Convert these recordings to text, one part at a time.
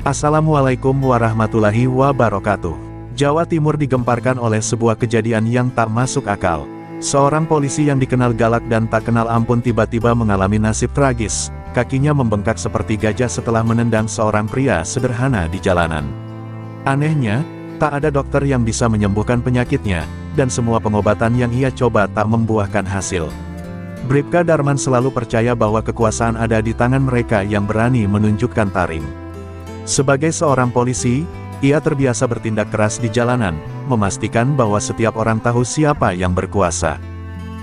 Assalamualaikum warahmatullahi wabarakatuh. Jawa Timur digemparkan oleh sebuah kejadian yang tak masuk akal. Seorang polisi yang dikenal galak dan tak kenal ampun tiba-tiba mengalami nasib tragis. Kakinya membengkak seperti gajah setelah menendang seorang pria sederhana di jalanan. Anehnya, tak ada dokter yang bisa menyembuhkan penyakitnya, dan semua pengobatan yang ia coba tak membuahkan hasil. Bribka Darman selalu percaya bahwa kekuasaan ada di tangan mereka yang berani menunjukkan taring. Sebagai seorang polisi, ia terbiasa bertindak keras di jalanan, memastikan bahwa setiap orang tahu siapa yang berkuasa.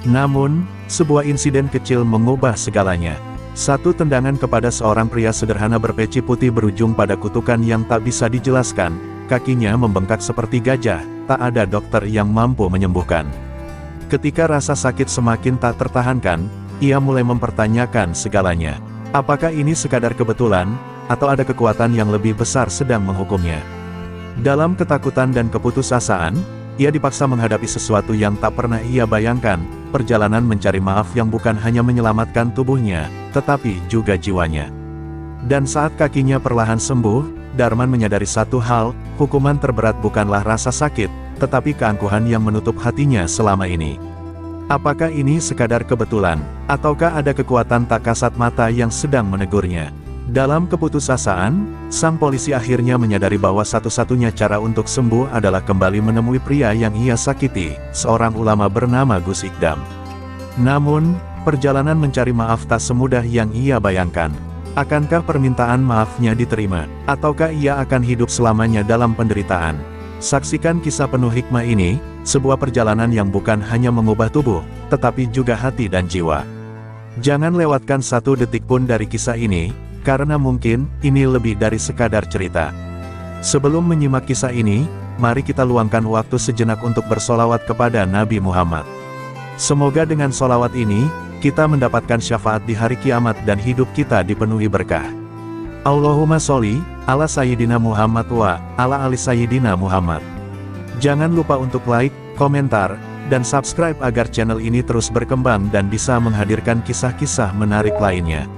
Namun, sebuah insiden kecil mengubah segalanya. Satu tendangan kepada seorang pria sederhana berpeci putih berujung pada kutukan yang tak bisa dijelaskan, kakinya membengkak seperti gajah, tak ada dokter yang mampu menyembuhkan. Ketika rasa sakit semakin tak tertahankan, ia mulai mempertanyakan segalanya. Apakah ini sekadar kebetulan, atau ada kekuatan yang lebih besar sedang menghukumnya? Dalam ketakutan dan keputusasaan, ia dipaksa menghadapi sesuatu yang tak pernah ia bayangkan, perjalanan mencari maaf yang bukan hanya menyelamatkan tubuhnya, tetapi juga jiwanya. Dan saat kakinya perlahan sembuh, Darman menyadari satu hal, hukuman terberat bukanlah rasa sakit, tetapi keangkuhan yang menutup hatinya selama ini. Apakah ini sekadar kebetulan, ataukah ada kekuatan tak kasat mata yang sedang menegurnya? Dalam keputusasaan, sang polisi akhirnya menyadari bahwa satu-satunya cara untuk sembuh adalah kembali menemui pria yang ia sakiti, seorang ulama bernama Gus Ikdam. Namun, perjalanan mencari maaf tak semudah yang ia bayangkan. Akankah permintaan maafnya diterima, ataukah ia akan hidup selamanya dalam penderitaan? Saksikan kisah penuh hikmah ini, sebuah perjalanan yang bukan hanya mengubah tubuh, tetapi juga hati dan jiwa. Jangan lewatkan satu detik pun dari kisah ini, karena mungkin, ini lebih dari sekadar cerita. Sebelum menyimak kisah ini, mari kita luangkan waktu sejenak untuk bersolawat kepada Nabi Muhammad. Semoga dengan solawat ini, kita mendapatkan syafaat di hari kiamat dan hidup kita dipenuhi berkah. Allahumma sholli ala Sayyidina Muhammad wa ala ali Sayyidina Muhammad. Jangan lupa untuk like, komentar, dan subscribe agar channel ini terus berkembang dan bisa menghadirkan kisah-kisah menarik lainnya.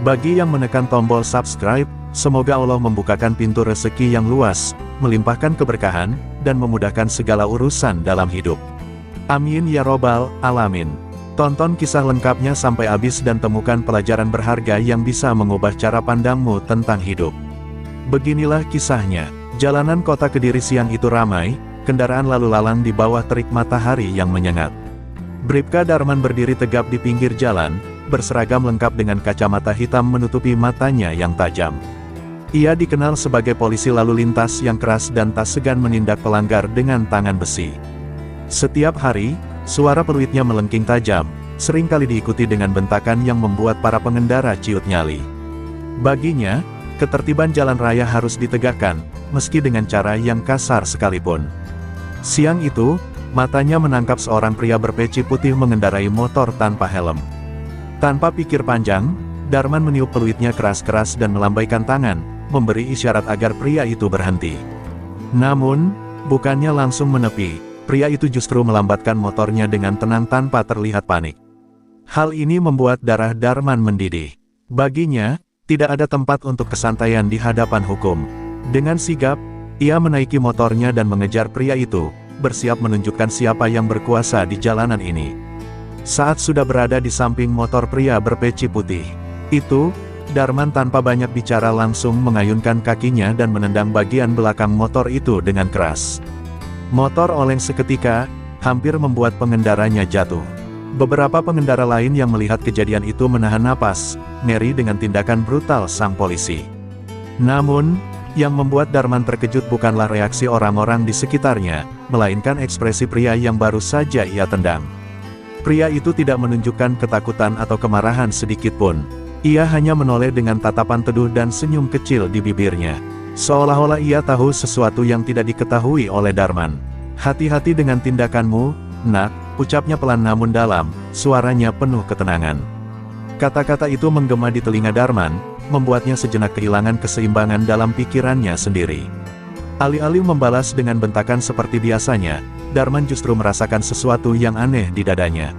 Bagi yang menekan tombol subscribe, semoga Allah membukakan pintu rezeki yang luas, melimpahkan keberkahan, dan memudahkan segala urusan dalam hidup. Amin ya robbal alamin. Tonton kisah lengkapnya sampai habis dan temukan pelajaran berharga yang bisa mengubah cara pandangmu tentang hidup. Beginilah kisahnya. Jalanan kota Kediri siang itu ramai, kendaraan lalu lalang di bawah terik matahari yang menyengat. Bribka Darman berdiri tegap di pinggir jalan, berseragam lengkap dengan kacamata hitam menutupi matanya yang tajam. Ia dikenal sebagai polisi lalu lintas yang keras dan tak segan menindak pelanggar dengan tangan besi. Setiap hari, suara peluitnya melengking tajam, seringkali diikuti dengan bentakan yang membuat para pengendara ciut nyali. Baginya, ketertiban jalan raya harus ditegakkan, meski dengan cara yang kasar sekalipun. Siang itu, matanya menangkap seorang pria berpeci putih mengendarai motor tanpa helm. Tanpa pikir panjang, Darman meniup peluitnya keras-keras dan melambaikan tangan, memberi isyarat agar pria itu berhenti. Namun, bukannya langsung menepi, pria itu justru melambatkan motornya dengan tenang tanpa terlihat panik. Hal ini membuat darah Darman mendidih. Baginya, tidak ada tempat untuk kesantaian di hadapan hukum. Dengan sigap, ia menaiki motornya dan mengejar pria itu, bersiap menunjukkan siapa yang berkuasa di jalanan ini. Saat sudah berada di samping motor pria berpeci putih itu, Darman tanpa banyak bicara langsung mengayunkan kakinya dan menendang bagian belakang motor itu dengan keras. Motor oleng seketika, hampir membuat pengendaranya jatuh. Beberapa pengendara lain yang melihat kejadian itu menahan napas, ngeri dengan tindakan brutal sang polisi. Namun, yang membuat Darman terkejut bukanlah reaksi orang-orang di sekitarnya, melainkan ekspresi pria yang baru saja ia tendang. Pria itu tidak menunjukkan ketakutan atau kemarahan sedikit pun. Ia hanya menoleh dengan tatapan teduh dan senyum kecil di bibirnya. Seolah-olah ia tahu sesuatu yang tidak diketahui oleh Darman. Hati-hati dengan tindakanmu, nak, ucapnya pelan namun dalam, suaranya penuh ketenangan. Kata-kata itu menggema di telinga Darman, membuatnya sejenak kehilangan keseimbangan dalam pikirannya sendiri. Alih-alih membalas dengan bentakan seperti biasanya, Darman justru merasakan sesuatu yang aneh di dadanya.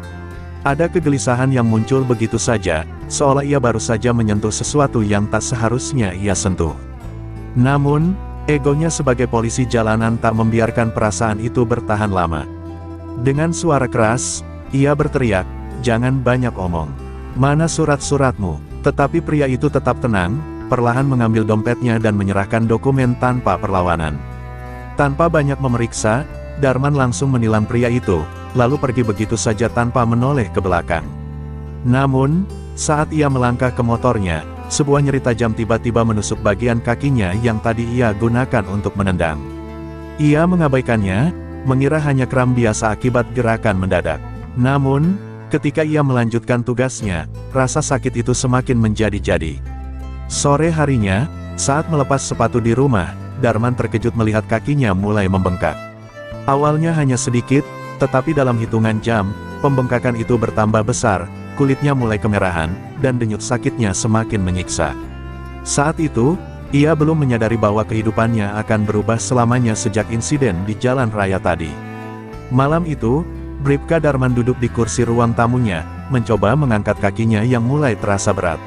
Ada kegelisahan yang muncul begitu saja, seolah ia baru saja menyentuh sesuatu yang tak seharusnya ia sentuh. Namun, egonya sebagai polisi jalanan tak membiarkan perasaan itu bertahan lama. Dengan suara keras, ia berteriak, "Jangan banyak omong. Mana surat-suratmu?" Tetapi pria itu tetap tenang, perlahan mengambil dompetnya dan menyerahkan dokumen tanpa perlawanan. Tanpa banyak memeriksa, Darman langsung menilang pria itu, lalu pergi begitu saja tanpa menoleh ke belakang. Namun, saat ia melangkah ke motornya, sebuah nyeri tajam tiba-tiba menusuk bagian kakinya yang tadi ia gunakan untuk menendang. Ia mengabaikannya, mengira hanya kram biasa akibat gerakan mendadak. Namun, ketika ia melanjutkan tugasnya, rasa sakit itu semakin menjadi-jadi. Sore harinya, saat melepas sepatu di rumah, Darman terkejut melihat kakinya mulai membengkak. Awalnya hanya sedikit, tetapi dalam hitungan jam, pembengkakan itu bertambah besar, kulitnya mulai kemerahan, dan denyut sakitnya semakin menyiksa. Saat itu, ia belum menyadari bahwa kehidupannya akan berubah selamanya sejak insiden di jalan raya tadi. Malam itu, Bribka Darman duduk di kursi ruang tamunya, mencoba mengangkat kakinya yang mulai terasa berat.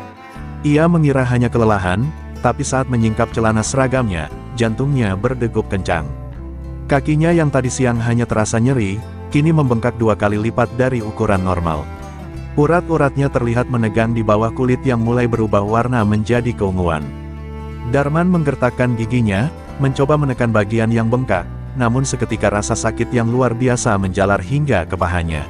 Ia mengira hanya kelelahan, tapi saat menyingkap celana seragamnya, jantungnya berdegup kencang. Kakinya yang tadi siang hanya terasa nyeri, kini membengkak 2 kali lipat dari ukuran normal. Urat-uratnya terlihat menegang di bawah kulit yang mulai berubah warna menjadi keunguan. Darman menggertakkan giginya, mencoba menekan bagian yang bengkak, namun seketika rasa sakit yang luar biasa menjalar hingga ke pahanya.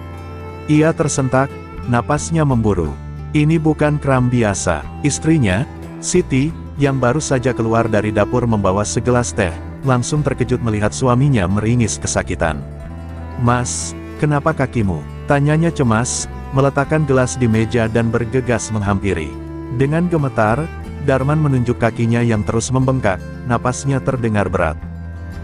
Ia tersentak, napasnya memburu. Ini bukan kram biasa. Istrinya, Siti, yang baru saja keluar dari dapur membawa segelas teh, langsung terkejut melihat suaminya meringis kesakitan. "Mas, kenapa kakimu?" tanyanya cemas, meletakkan gelas di meja dan bergegas menghampiri. Dengan gemetar, Darman menunjuk kakinya yang terus membengkak, napasnya terdengar berat.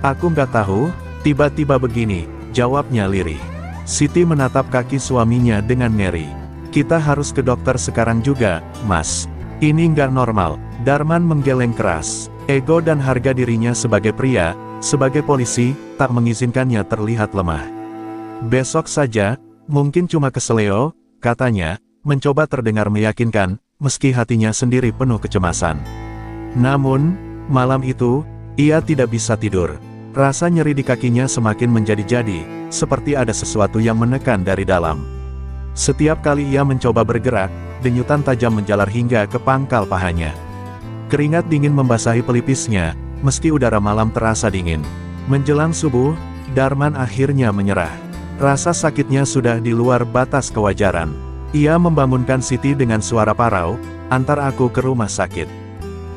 "Aku nggak tahu, tiba-tiba begini," jawabnya lirih. Siti menatap kaki suaminya dengan ngeri. "Kita harus ke dokter sekarang juga, Mas. Ini nggak normal." Darman menggeleng keras. Ego dan harga dirinya sebagai pria, sebagai polisi, tak mengizinkannya terlihat lemah. "Besok saja, mungkin cuma keseleo," katanya, mencoba terdengar meyakinkan, meski hatinya sendiri penuh kecemasan. Namun, malam itu, ia tidak bisa tidur. Rasa nyeri di kakinya semakin menjadi-jadi, seperti ada sesuatu yang menekan dari dalam. Setiap kali ia mencoba bergerak, denyutan tajam menjalar hingga ke pangkal pahanya. Keringat dingin membasahi pelipisnya, meski udara malam terasa dingin. Menjelang subuh, Darman akhirnya menyerah. Rasa sakitnya sudah di luar batas kewajaran. Ia membangunkan Siti dengan suara parau, "Antar aku ke rumah sakit."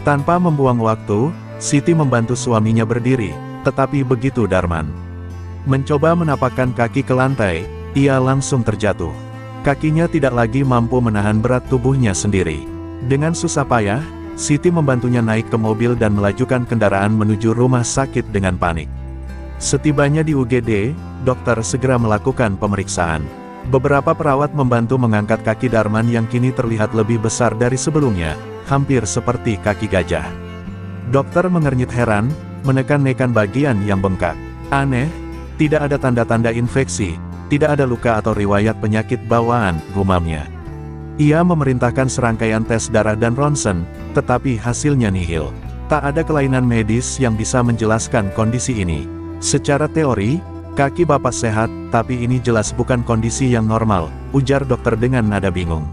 Tanpa membuang waktu, Siti membantu suaminya berdiri, tetapi begitu Darman mencoba menapakkan kaki ke lantai, ia langsung terjatuh. Kakinya tidak lagi mampu menahan berat tubuhnya sendiri. Dengan susah payah, Siti membantunya naik ke mobil dan melajukan kendaraan menuju rumah sakit dengan panik. Setibanya di UGD, dokter segera melakukan pemeriksaan. Beberapa perawat membantu mengangkat kaki Darman yang kini terlihat lebih besar dari sebelumnya, hampir seperti kaki gajah. Dokter mengernyit heran, menekan-nekan bagian yang bengkak. "Aneh, tidak ada tanda-tanda infeksi, tidak ada luka atau riwayat penyakit bawaan," gumamnya. Ia memerintahkan serangkaian tes darah dan ronsen, tetapi hasilnya nihil. Tak ada kelainan medis yang bisa menjelaskan kondisi ini. "Secara teori, kaki Bapak sehat, tapi ini jelas bukan kondisi yang normal," ujar dokter dengan nada bingung.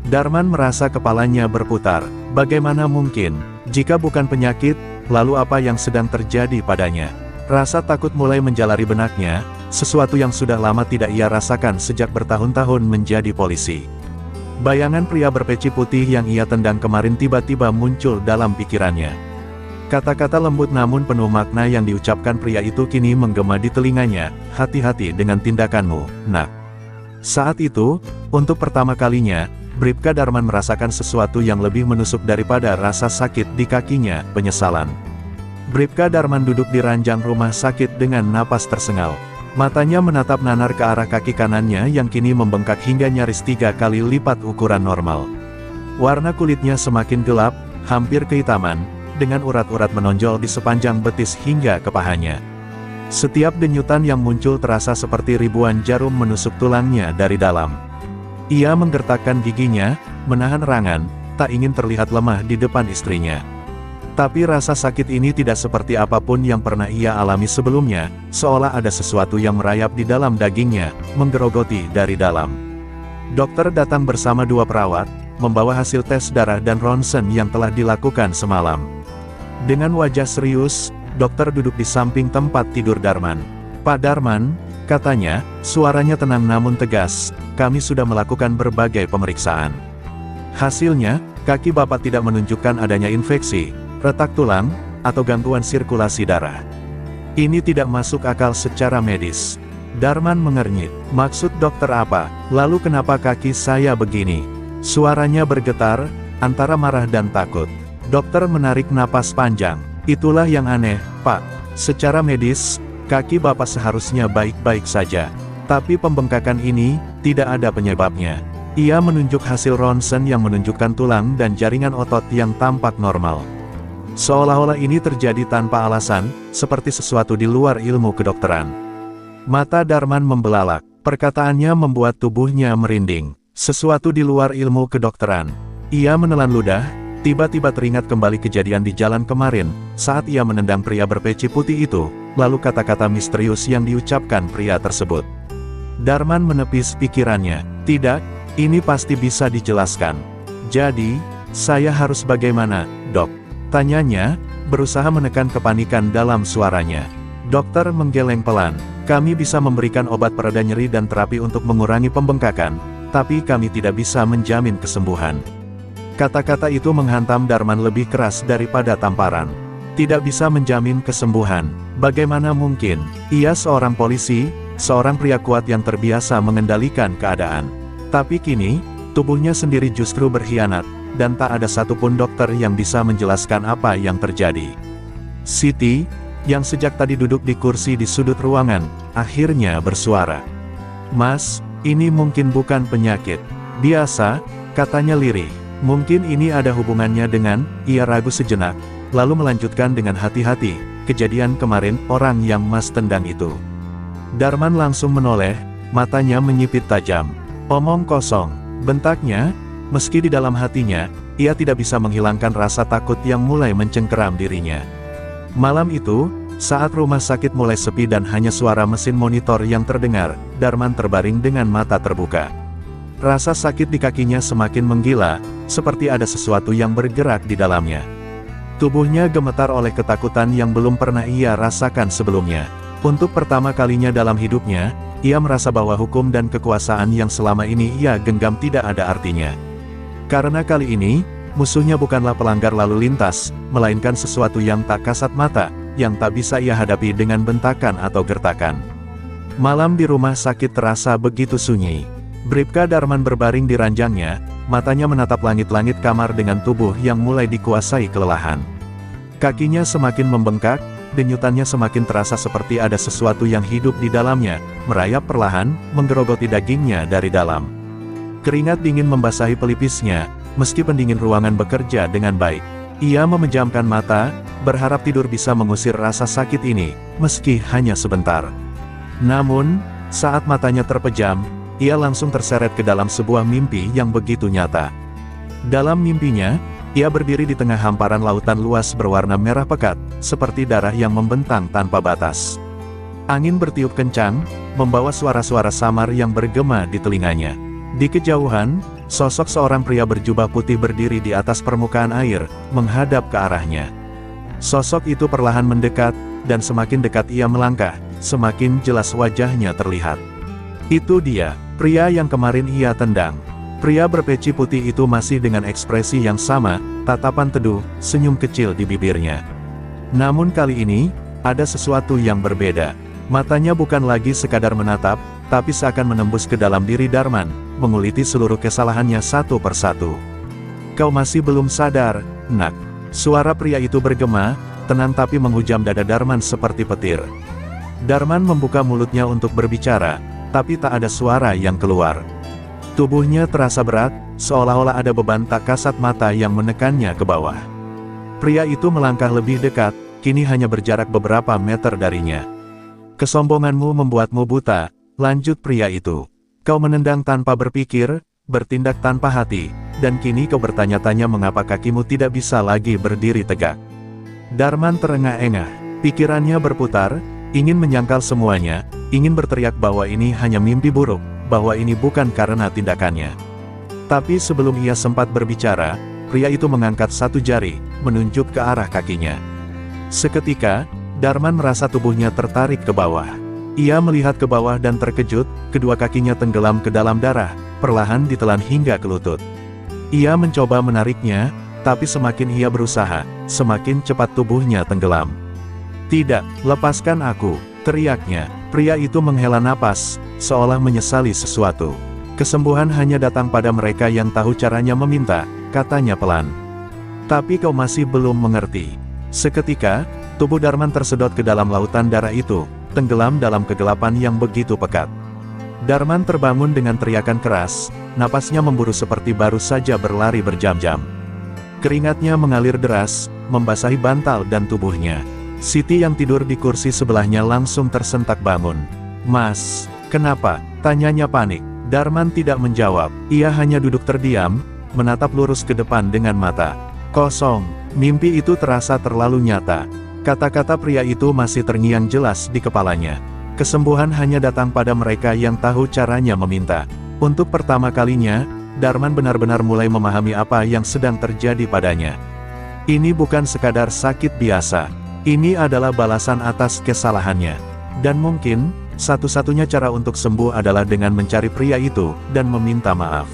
Darman merasa kepalanya berputar. Bagaimana mungkin? Jika bukan penyakit, lalu apa yang sedang terjadi padanya? Rasa takut mulai menjalari benaknya, sesuatu yang sudah lama tidak ia rasakan sejak bertahun-tahun menjadi polisi. Bayangan pria berpeci putih yang ia tendang kemarin tiba-tiba muncul dalam pikirannya. Kata-kata lembut namun penuh makna yang diucapkan pria itu kini menggema di telinganya, "Hati-hati dengan tindakanmu, nak." Saat itu, untuk pertama kalinya, Bribka Darman merasakan sesuatu yang lebih menusuk daripada rasa sakit di kakinya, penyesalan. Bribka Darman duduk di ranjang rumah sakit dengan napas tersengal. Matanya menatap nanar ke arah kaki kanannya yang kini membengkak hingga nyaris 3 kali lipat ukuran normal. Warna kulitnya semakin gelap, hampir kehitaman, dengan urat-urat menonjol di sepanjang betis hingga ke pahanya. Setiap denyutan yang muncul terasa seperti ribuan jarum menusuk tulangnya dari dalam. Ia menggertakkan giginya, menahan rangan, tak ingin terlihat lemah di depan istrinya. Tapi rasa sakit ini tidak seperti apapun yang pernah ia alami sebelumnya, seolah ada sesuatu yang merayap di dalam dagingnya, menggerogoti dari dalam. Dokter datang bersama 2 perawat, membawa hasil tes darah dan ronsen yang telah dilakukan semalam. Dengan wajah serius, dokter duduk di samping tempat tidur Darman. "Pak Darman," katanya, suaranya tenang namun tegas, "kami sudah melakukan berbagai pemeriksaan. Hasilnya, kaki Bapak tidak menunjukkan adanya infeksi, retak tulang, atau gangguan sirkulasi darah. Ini tidak masuk akal secara medis." Darman mengernyit. "Maksud dokter apa? Lalu kenapa kaki saya begini?" Suaranya bergetar, antara marah dan takut. Dokter menarik napas panjang. "Itulah yang aneh, Pak. Secara medis, kaki Bapak seharusnya baik-baik saja. Tapi pembengkakan ini, tidak ada penyebabnya." Ia menunjuk hasil ronsen yang menunjukkan tulang dan jaringan otot yang tampak normal. Seolah-olah ini terjadi tanpa alasan, seperti sesuatu di luar ilmu kedokteran. Mata Darman membelalak, perkataannya membuat tubuhnya merinding. Sesuatu di luar ilmu kedokteran. Ia menelan ludah, tiba-tiba teringat kembali kejadian di jalan kemarin, saat ia menendang pria berpeci putih itu, lalu kata-kata misterius yang diucapkan pria tersebut. Darman menepis pikirannya. "Tidak, ini pasti bisa dijelaskan. Jadi, saya harus bagaimana, Dok?" tanyanya, berusaha menekan kepanikan dalam suaranya. Dokter menggeleng pelan. "Kami bisa memberikan obat pereda nyeri dan terapi untuk mengurangi pembengkakan, tapi kami tidak bisa menjamin kesembuhan." Kata-kata itu menghantam Darman lebih keras daripada tamparan. Tidak bisa menjamin kesembuhan. Bagaimana mungkin? Ia seorang polisi, seorang pria kuat yang terbiasa mengendalikan keadaan. Tapi kini, tubuhnya sendiri justru berkhianat, dan tak ada satupun dokter yang bisa menjelaskan apa yang terjadi. Siti, yang sejak tadi duduk di kursi di sudut ruangan, akhirnya bersuara. "Mas, ini mungkin bukan penyakit biasa," katanya lirih. "Mungkin ini ada hubungannya dengan..." Ia ragu sejenak, lalu melanjutkan dengan hati-hati, "kejadian kemarin, orang yang Mas tendang itu." Darman langsung menoleh, matanya menyipit tajam. "Omong kosong," bentaknya, meski di dalam hatinya, ia tidak bisa menghilangkan rasa takut yang mulai mencengkeram dirinya. Malam itu, saat rumah sakit mulai sepi dan hanya suara mesin monitor yang terdengar, Darman terbaring dengan mata terbuka. Rasa sakit di kakinya semakin menggila, seperti ada sesuatu yang bergerak di dalamnya. Tubuhnya gemetar oleh ketakutan yang belum pernah ia rasakan sebelumnya. Untuk pertama kalinya dalam hidupnya, ia merasa bahwa hukum dan kekuasaan yang selama ini ia genggam tidak ada artinya. Karena kali ini, musuhnya bukanlah pelanggar lalu lintas, melainkan sesuatu yang tak kasat mata, yang tak bisa ia hadapi dengan bentakan atau gertakan. Malam di rumah sakit terasa begitu sunyi. Bribka Darman berbaring di ranjangnya, matanya menatap langit-langit kamar dengan tubuh yang mulai dikuasai kelelahan. Kakinya semakin membengkak, denyutannya semakin terasa seperti ada sesuatu yang hidup di dalamnya, merayap perlahan, menggerogoti dagingnya dari dalam. Keringat dingin membasahi pelipisnya, meski pendingin ruangan bekerja dengan baik. Ia memejamkan mata, berharap tidur bisa mengusir rasa sakit ini, meski hanya sebentar. Namun, saat matanya terpejam, ia langsung terseret ke dalam sebuah mimpi yang begitu nyata. Dalam mimpinya, ia berdiri di tengah hamparan lautan luas berwarna merah pekat, seperti darah yang membentang tanpa batas. Angin bertiup kencang, membawa suara-suara samar yang bergema di telinganya. Di kejauhan, sosok seorang pria berjubah putih berdiri di atas permukaan air, menghadap ke arahnya. Sosok itu perlahan mendekat, dan semakin dekat ia melangkah, semakin jelas wajahnya terlihat. Itu dia, pria yang kemarin ia tendang. Pria berpeci putih itu masih dengan ekspresi yang sama, tatapan teduh, senyum kecil di bibirnya. Namun kali ini, ada sesuatu yang berbeda. Matanya bukan lagi sekadar menatap, tapi seakan menembus ke dalam diri Darman, menguliti seluruh kesalahannya satu persatu. "Kau masih belum sadar, Nak?" Suara pria itu bergema, tenang tapi menghujam dada Darman seperti petir. Darman membuka mulutnya untuk berbicara, tapi tak ada suara yang keluar. Tubuhnya terasa berat, seolah-olah ada beban tak kasat mata yang menekannya ke bawah. Pria itu melangkah lebih dekat, kini hanya berjarak beberapa meter darinya. "Kesombonganmu membuatmu buta," lanjut pria itu. "Kau menendang tanpa berpikir, bertindak tanpa hati, dan kini kau bertanya-tanya mengapa kakimu tidak bisa lagi berdiri tegak. Darman terengah-engah. Pikirannya berputar, ingin menyangkal semuanya, ingin berteriak bahwa ini hanya mimpi buruk, bahwa ini bukan karena tindakannya. Tapi sebelum ia sempat berbicara, pria itu mengangkat satu jari, menunjuk ke arah kakinya. Seketika, Darman merasa tubuhnya tertarik ke bawah. Ia melihat ke bawah dan terkejut, kedua kakinya tenggelam ke dalam darah, perlahan ditelan hingga ke lutut. Ia mencoba menariknya, tapi semakin ia berusaha, semakin cepat tubuhnya tenggelam. "Tidak, lepaskan aku," teriaknya. Pria itu menghela napas, seolah menyesali sesuatu. "Kesembuhan hanya datang pada mereka yang tahu caranya meminta," katanya pelan. "Tapi kau masih belum mengerti." Seketika, tubuh Darman tersedot ke dalam lautan darah itu, tenggelam dalam kegelapan yang begitu pekat. Darman terbangun dengan teriakan keras, napasnya memburu seperti baru saja berlari berjam-jam. Keringatnya mengalir deras, membasahi bantal dan tubuhnya. Siti yang tidur di kursi sebelahnya langsung tersentak bangun. "Mas, kenapa?" tanyanya panik. Darman tidak menjawab, ia hanya duduk terdiam, menatap lurus ke depan dengan mata kosong. Mimpi itu terasa terlalu nyata. Kata-kata pria itu masih terngiang jelas di kepalanya. Kesembuhan hanya datang pada mereka yang tahu caranya meminta. Untuk pertama kalinya, Darman benar-benar mulai memahami apa yang sedang terjadi padanya. Ini bukan sekadar sakit biasa. Ini adalah balasan atas kesalahannya. Dan mungkin, satu-satunya cara untuk sembuh adalah dengan mencari pria itu, dan meminta maaf.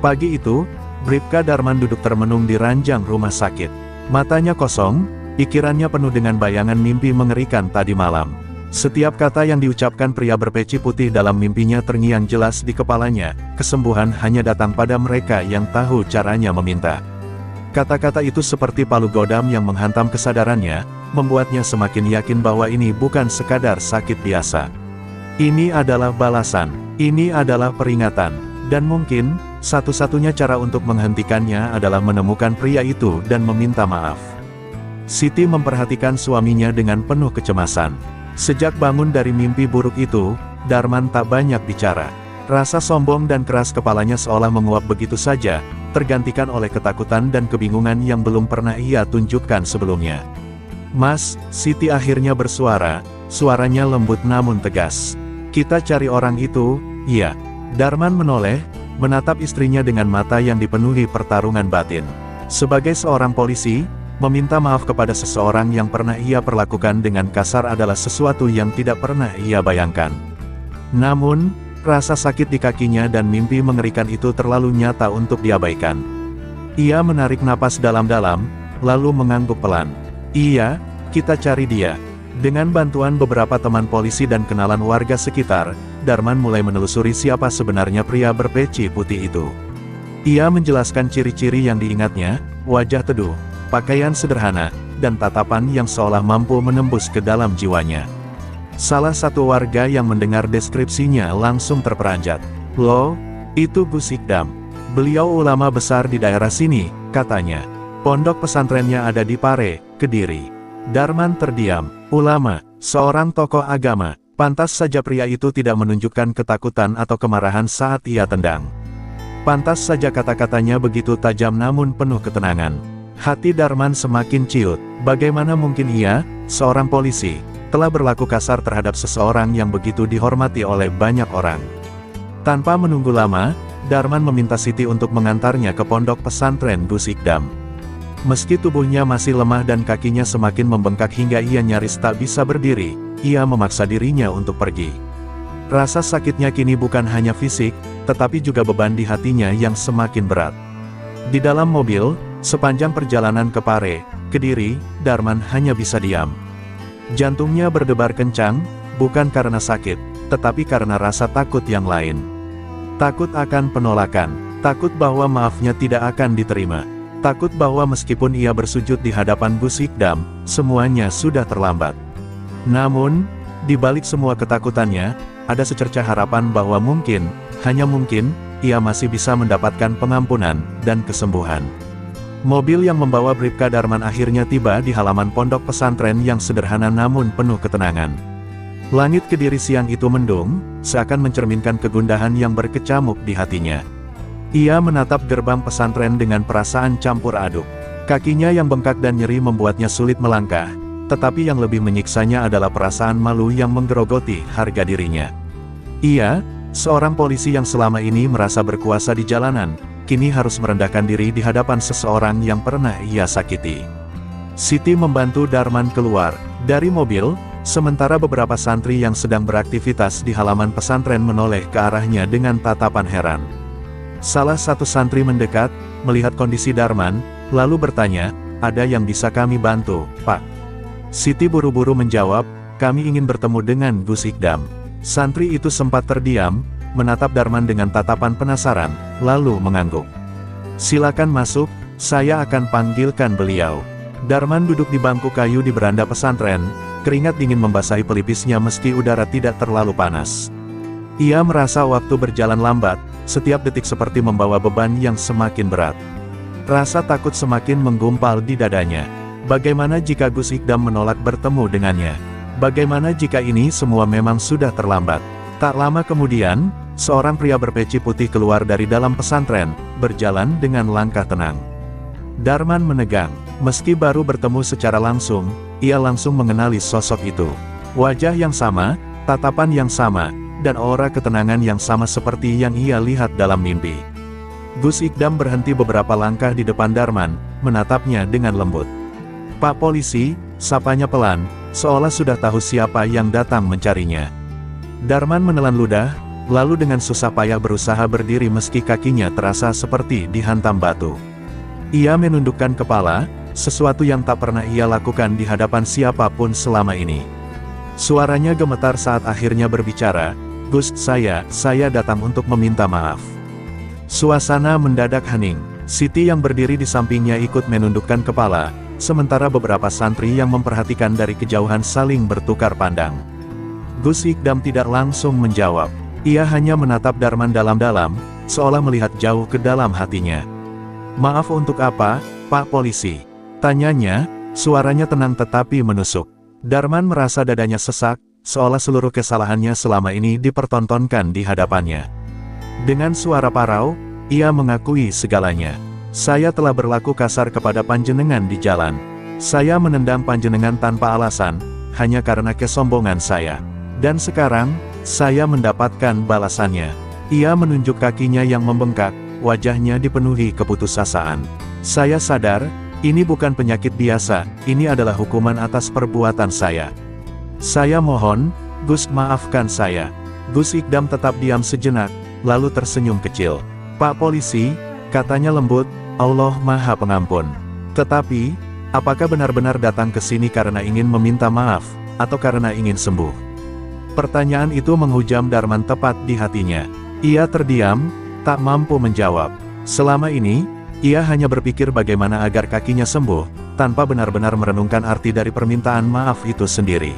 Pagi itu, Bribka Darman duduk termenung di ranjang rumah sakit. Matanya kosong, pikirannya penuh dengan bayangan mimpi mengerikan tadi malam. Setiap kata yang diucapkan pria berpeci putih dalam mimpinya terngiang jelas di kepalanya, kesembuhan hanya datang pada mereka yang tahu caranya meminta. Kata-kata itu seperti palu godam yang menghantam kesadarannya, membuatnya semakin yakin bahwa ini bukan sekadar sakit biasa. Ini adalah balasan, ini adalah peringatan, dan mungkin, satu-satunya cara untuk menghentikannya adalah menemukan pria itu dan meminta maaf. Siti memperhatikan suaminya dengan penuh kecemasan. Sejak bangun dari mimpi buruk itu, Darman tak banyak bicara. Rasa sombong dan keras kepalanya seolah menguap begitu saja, tergantikan oleh ketakutan dan kebingungan yang belum pernah ia tunjukkan sebelumnya. "Mas," Siti akhirnya bersuara, suaranya lembut namun tegas. "Kita cari orang itu." "Iya." Darman menoleh, menatap istrinya dengan mata yang dipenuhi pertarungan batin. Sebagai seorang polisi, meminta maaf kepada seseorang yang pernah ia perlakukan dengan kasar adalah sesuatu yang tidak pernah ia bayangkan. Namun, rasa sakit di kakinya dan mimpi mengerikan itu terlalu nyata untuk diabaikan. Ia menarik napas dalam-dalam, lalu mengangguk pelan. "Iya, kita cari dia." Dengan bantuan beberapa teman polisi dan kenalan warga sekitar, Darman mulai menelusuri siapa sebenarnya pria berpeci putih itu. Ia menjelaskan ciri-ciri yang diingatnya, wajah teduh, pakaian sederhana, dan tatapan yang seolah mampu menembus ke dalam jiwanya. Salah satu warga yang mendengar deskripsinya langsung terperanjat. "Loh, itu Gus Ikdam. Beliau ulama besar di daerah sini," katanya. "Pondok pesantrennya ada di Pare, Kediri." Darman terdiam. Ulama, seorang tokoh agama, pantas saja pria itu tidak menunjukkan ketakutan atau kemarahan saat ia tendang. Pantas saja kata-katanya begitu tajam namun penuh ketenangan. Hati Darman semakin ciut. Bagaimana mungkin ia, seorang polisi, telah berlaku kasar terhadap seseorang yang begitu dihormati oleh banyak orang. Tanpa menunggu lama, Darman meminta Siti untuk mengantarnya ke pondok pesantren Gus Ikdam. Meski tubuhnya masih lemah dan kakinya semakin membengkak hingga ia nyaris tak bisa berdiri, ia memaksa dirinya untuk pergi. Rasa sakitnya kini bukan hanya fisik, tetapi juga beban di hatinya yang semakin berat. Di dalam mobil, sepanjang perjalanan ke Pare, Kediri, Darman hanya bisa diam. Jantungnya berdebar kencang, bukan karena sakit, tetapi karena rasa takut yang lain. Takut akan penolakan, takut bahwa maafnya tidak akan diterima. Takut bahwa meskipun ia bersujud di hadapan Gus Ikdam, semuanya sudah terlambat. Namun, di balik semua ketakutannya, ada secercah harapan bahwa mungkin, hanya mungkin, ia masih bisa mendapatkan pengampunan dan kesembuhan. Mobil yang membawa Bribka Darman akhirnya tiba di halaman pondok pesantren yang sederhana namun penuh ketenangan. Langit Kediri siang itu mendung, seakan mencerminkan kegundahan yang berkecamuk di hatinya. Ia menatap gerbang pesantren dengan perasaan campur aduk. Kakinya yang bengkak dan nyeri membuatnya sulit melangkah, tetapi yang lebih menyiksanya adalah perasaan malu yang menggerogoti harga dirinya. Ia, seorang polisi yang selama ini merasa berkuasa di jalanan, kini harus merendahkan diri di hadapan seseorang yang pernah ia sakiti. Siti membantu Darman keluar dari mobil, sementara beberapa santri yang sedang beraktivitas di halaman pesantren menoleh ke arahnya dengan tatapan heran. Salah satu santri mendekat, melihat kondisi Darman, lalu bertanya, "Ada yang bisa kami bantu, Pak?" Siti buru-buru menjawab, "Kami ingin bertemu dengan Gus Ikdam." Santri itu sempat terdiam, menatap Darman dengan tatapan penasaran, lalu mengangguk. "Silakan masuk, saya akan panggilkan beliau." Darman duduk di bangku kayu di beranda pesantren, keringat dingin membasahi pelipisnya meski udara tidak terlalu panas. Ia merasa waktu berjalan lambat, setiap detik seperti membawa beban yang semakin berat. Rasa takut semakin menggumpal di dadanya. Bagaimana jika Gus Ikdam menolak bertemu dengannya? Bagaimana jika ini semua memang sudah terlambat? Tak lama kemudian, seorang pria berpeci putih keluar dari dalam pesantren, berjalan dengan langkah tenang. Darman menegang. Meski baru bertemu secara langsung, ia langsung mengenali sosok itu. Wajah yang sama, tatapan yang sama, dan aura ketenangan yang sama seperti yang ia lihat dalam mimpi. Gus Ikdam berhenti beberapa langkah di depan Darman, menatapnya dengan lembut. "Pak Polisi," sapanya pelan, seolah sudah tahu siapa yang datang mencarinya. Darman menelan ludah, lalu dengan susah payah berusaha berdiri meski kakinya terasa seperti dihantam batu. Ia menundukkan kepala, sesuatu yang tak pernah ia lakukan di hadapan siapapun selama ini. Suaranya gemetar saat akhirnya berbicara, "Gus, saya datang untuk meminta maaf." Suasana mendadak hening. Siti yang berdiri di sampingnya ikut menundukkan kepala, sementara beberapa santri yang memperhatikan dari kejauhan saling bertukar pandang. Gus Ikdam tidak langsung menjawab. Ia hanya menatap Darman dalam-dalam, seolah melihat jauh ke dalam hatinya. "Maaf untuk apa, Pak Polisi?" tanyanya, suaranya tenang tetapi menusuk. Darman merasa dadanya sesak, seolah seluruh kesalahannya selama ini dipertontonkan di hadapannya. Dengan suara parau, ia mengakui segalanya. "Saya telah berlaku kasar kepada panjenengan di jalan. Saya menendang panjenengan tanpa alasan, hanya karena kesombongan saya. Dan sekarang, saya mendapatkan balasannya." Ia menunjuk kakinya yang membengkak, wajahnya dipenuhi keputusasaan. "Saya sadar, ini bukan penyakit biasa, ini adalah hukuman atas perbuatan saya. Saya mohon, Gus, maafkan saya." Gus Ikdam tetap diam sejenak, lalu tersenyum kecil. "Pak Polisi," katanya lembut, "Allah Maha Pengampun. Tetapi, apakah benar-benar datang ke sini karena ingin meminta maaf, atau karena ingin sembuh?" Pertanyaan itu menghujam Darman tepat di hatinya. Ia terdiam, tak mampu menjawab. Selama ini, ia hanya berpikir bagaimana agar kakinya sembuh, tanpa benar-benar merenungkan arti dari permintaan maaf itu sendiri.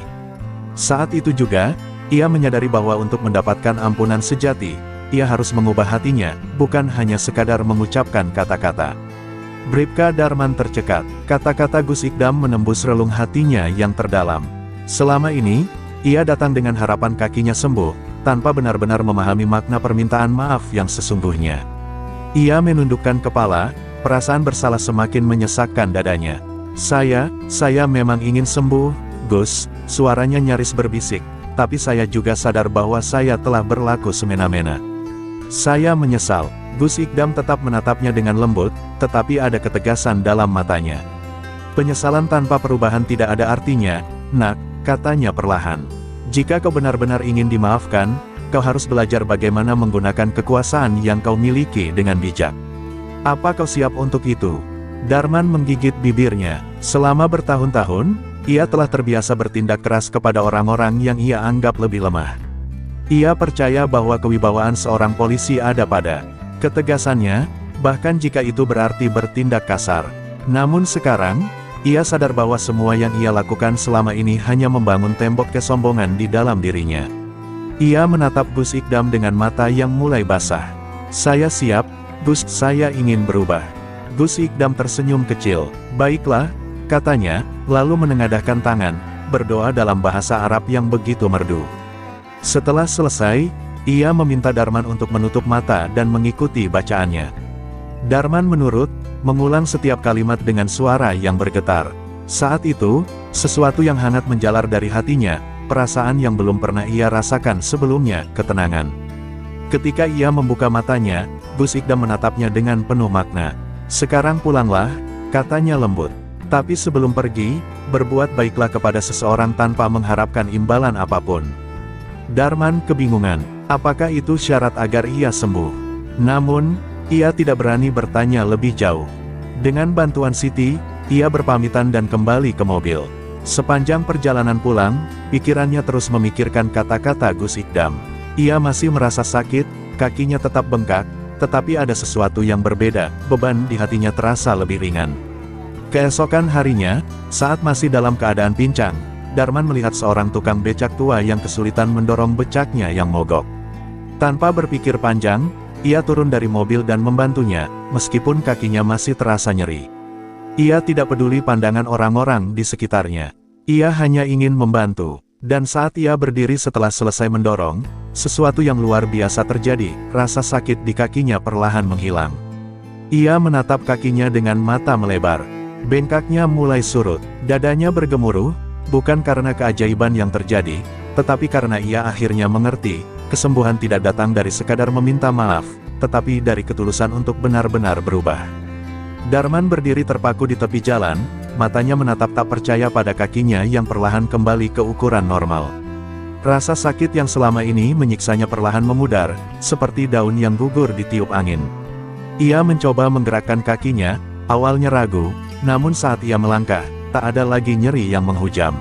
Saat itu juga, ia menyadari bahwa untuk mendapatkan ampunan sejati, ia harus mengubah hatinya, bukan hanya sekadar mengucapkan kata-kata. Bribka Darman tercekat, kata-kata Gus Ikdam menembus relung hatinya yang terdalam. Selama ini, ia datang dengan harapan kakinya sembuh, tanpa benar-benar memahami makna permintaan maaf yang sesungguhnya. Ia menundukkan kepala, perasaan bersalah semakin menyesakkan dadanya. Saya memang ingin sembuh, Gus," suaranya nyaris berbisik, "tapi saya juga sadar bahwa saya telah berlaku semena-mena. Saya menyesal." Gus Ikdam tetap menatapnya dengan lembut, tetapi ada ketegasan dalam matanya. "Penyesalan tanpa perubahan tidak ada artinya, Nak," katanya perlahan. "Jika kau benar-benar ingin dimaafkan, kau harus belajar bagaimana menggunakan kekuasaan yang kau miliki dengan bijak. Apa kau siap untuk itu?" Darman menggigit bibirnya. Selama bertahun-tahun, ia telah terbiasa bertindak keras kepada orang-orang yang ia anggap lebih lemah. Ia percaya bahwa kewibawaan seorang polisi ada pada ketegasannya, bahkan jika itu berarti bertindak kasar. Namun sekarang, ia sadar bahwa semua yang ia lakukan selama ini hanya membangun tembok kesombongan di dalam dirinya. Ia menatap Gus Ikdam dengan mata yang mulai basah. "Saya siap, Gus, saya ingin berubah." Gus Ikdam tersenyum kecil. "Baiklah," katanya, lalu menengadahkan tangan, berdoa dalam bahasa Arab yang begitu merdu. Setelah selesai, ia meminta Darman untuk menutup mata dan mengikuti bacaannya. Darman menurut, mengulang setiap kalimat dengan suara yang bergetar. Saat itu, sesuatu yang hangat menjalar dari hatinya, perasaan yang belum pernah ia rasakan sebelumnya, ketenangan. Ketika ia membuka matanya, Gus Ikdam menatapnya dengan penuh makna. "Sekarang pulanglah," katanya lembut. "Tapi sebelum pergi, berbuat baiklah kepada seseorang tanpa mengharapkan imbalan apapun." Darman kebingungan, apakah itu syarat agar ia sembuh? Namun, ia tidak berani bertanya lebih jauh. Dengan bantuan Siti, ia berpamitan dan kembali ke mobil. Sepanjang perjalanan pulang, pikirannya terus memikirkan kata-kata Gus Ikdam. Ia masih merasa sakit, kakinya tetap bengkak, tetapi ada sesuatu yang berbeda, beban di hatinya terasa lebih ringan. Keesokan harinya, saat masih dalam keadaan pincang, Darman melihat seorang tukang becak tua yang kesulitan mendorong becaknya yang mogok. Tanpa berpikir panjang, ia turun dari mobil dan membantunya, meskipun kakinya masih terasa nyeri. Ia tidak peduli pandangan orang-orang di sekitarnya. Ia hanya ingin membantu. Dan saat ia berdiri setelah selesai mendorong, sesuatu yang luar biasa terjadi, rasa sakit di kakinya perlahan menghilang. Ia menatap kakinya dengan mata melebar. Bengkaknya mulai surut, dadanya bergemuruh, bukan karena keajaiban yang terjadi, tetapi karena ia akhirnya mengerti, kesembuhan tidak datang dari sekadar meminta maaf, tetapi dari ketulusan untuk benar-benar berubah. Darman berdiri terpaku di tepi jalan, matanya menatap tak percaya pada kakinya yang perlahan kembali ke ukuran normal. Rasa sakit yang selama ini menyiksanya perlahan memudar, seperti daun yang gugur ditiup angin. Ia mencoba menggerakkan kakinya, awalnya ragu, namun saat ia melangkah, tak ada lagi nyeri yang menghujam.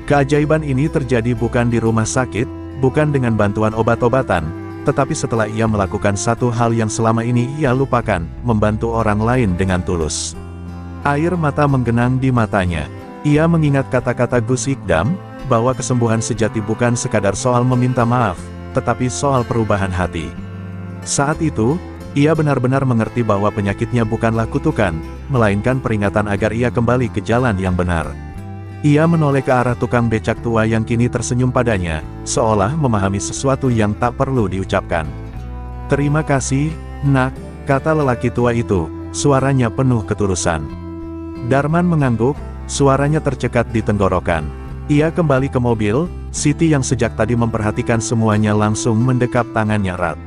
Keajaiban ini terjadi bukan di rumah sakit, bukan dengan bantuan obat-obatan, tetapi setelah ia melakukan satu hal yang selama ini ia lupakan, membantu orang lain dengan tulus. Air mata menggenang di matanya. Ia mengingat kata-kata Gus Ikdam, bahwa kesembuhan sejati bukan sekadar soal meminta maaf, tetapi soal perubahan hati. Saat itu, ia benar-benar mengerti bahwa penyakitnya bukanlah kutukan, melainkan peringatan agar ia kembali ke jalan yang benar. Ia menoleh ke arah tukang becak tua yang kini tersenyum padanya, seolah memahami sesuatu yang tak perlu diucapkan. "Terima kasih, Nak," kata lelaki tua itu, suaranya penuh ketulusan. Darman mengangguk, suaranya tercekat di tenggorokan. Ia kembali ke mobil, Siti yang sejak tadi memperhatikan semuanya langsung mendekap tangannya erat.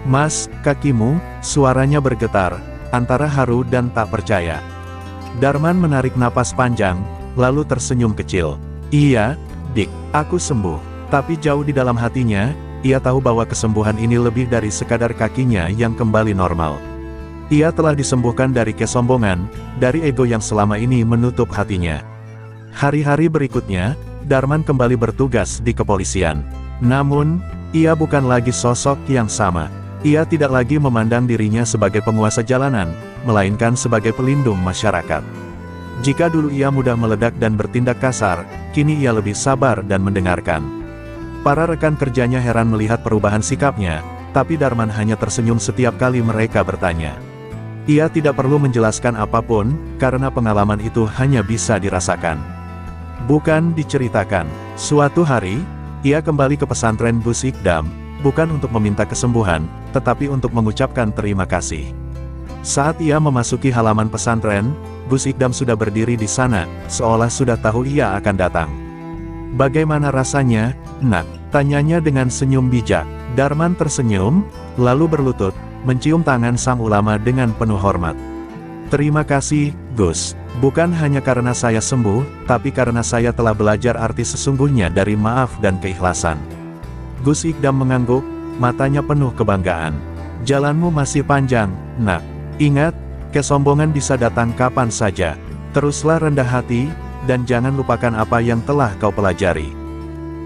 "Mas, kakimu," suaranya bergetar, antara haru dan tak percaya. Darman menarik napas panjang, lalu tersenyum kecil. "Iya, Dik, aku sembuh." Tapi jauh di dalam hatinya, ia tahu bahwa kesembuhan ini lebih dari sekadar kakinya yang kembali normal. Ia telah disembuhkan dari kesombongan, dari ego yang selama ini menutup hatinya. Hari-hari berikutnya, Darman kembali bertugas di kepolisian. Namun, ia bukan lagi sosok yang sama. Ia tidak lagi memandang dirinya sebagai penguasa jalanan, melainkan sebagai pelindung masyarakat. Jika dulu ia mudah meledak dan bertindak kasar, kini ia lebih sabar dan mendengarkan. Para rekan kerjanya heran melihat perubahan sikapnya, tapi Darman hanya tersenyum setiap kali mereka bertanya. Ia tidak perlu menjelaskan apapun, karena pengalaman itu hanya bisa dirasakan. Bukan diceritakan. Suatu hari, ia kembali ke pesantren Gus Ikdam, bukan untuk meminta kesembuhan, tetapi untuk mengucapkan terima kasih. Saat ia memasuki halaman pesantren, Gus Ikdam sudah berdiri di sana, seolah sudah tahu ia akan datang. "Bagaimana rasanya, Nak?" tanyanya dengan senyum bijak. Darman tersenyum, lalu berlutut, mencium tangan sang ulama dengan penuh hormat. "Terima kasih, Gus. Bukan hanya karena saya sembuh, tapi karena saya telah belajar arti sesungguhnya dari maaf dan keikhlasan." Gus Ikdam mengangguk, matanya penuh kebanggaan. "Jalanmu masih panjang, Nak. Ingat, kesombongan bisa datang kapan saja. Teruslah rendah hati, dan jangan lupakan apa yang telah kau pelajari."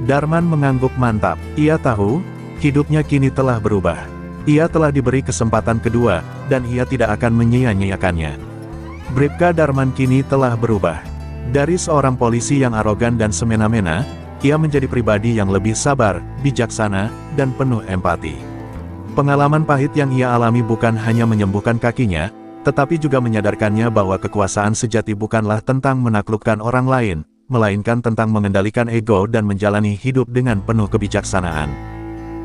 Darman mengangguk mantap. Ia tahu, hidupnya kini telah berubah. Ia telah diberi kesempatan kedua, dan ia tidak akan menyia-nyiakannya. Bribka Darman kini telah berubah. Dari seorang polisi yang arogan dan semena-mena, ia menjadi pribadi yang lebih sabar, bijaksana, dan penuh empati. Pengalaman pahit yang ia alami bukan hanya menyembuhkan kakinya, tetapi juga menyadarkannya bahwa kekuasaan sejati bukanlah tentang menaklukkan orang lain, melainkan tentang mengendalikan ego dan menjalani hidup dengan penuh kebijaksanaan.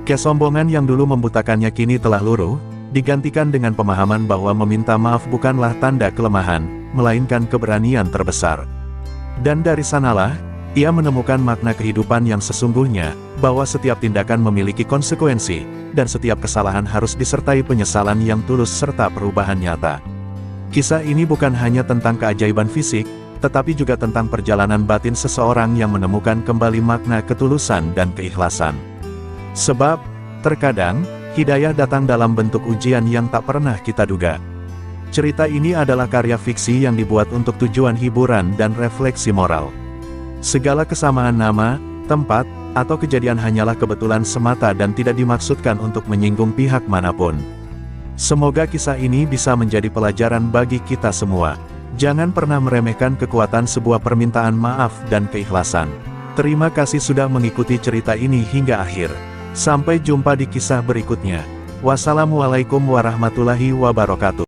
Kesombongan yang dulu membutakannya kini telah luruh, digantikan dengan pemahaman bahwa meminta maaf bukanlah tanda kelemahan, melainkan keberanian terbesar. Dan dari sanalah, ia menemukan makna kehidupan yang sesungguhnya, bahwa setiap tindakan memiliki konsekuensi, dan setiap kesalahan harus disertai penyesalan yang tulus serta perubahan nyata. Kisah ini bukan hanya tentang keajaiban fisik, tetapi juga tentang perjalanan batin seseorang yang menemukan kembali makna ketulusan dan keikhlasan. Sebab, terkadang, hidayah datang dalam bentuk ujian yang tak pernah kita duga. Cerita ini adalah karya fiksi yang dibuat untuk tujuan hiburan dan refleksi moral. Segala kesamaan nama, tempat, atau kejadian hanyalah kebetulan semata dan tidak dimaksudkan untuk menyinggung pihak manapun. Semoga kisah ini bisa menjadi pelajaran bagi kita semua. Jangan pernah meremehkan kekuatan sebuah permintaan maaf dan keikhlasan. Terima kasih sudah mengikuti cerita ini hingga akhir. Sampai jumpa di kisah berikutnya. Wassalamualaikum warahmatullahi wabarakatuh.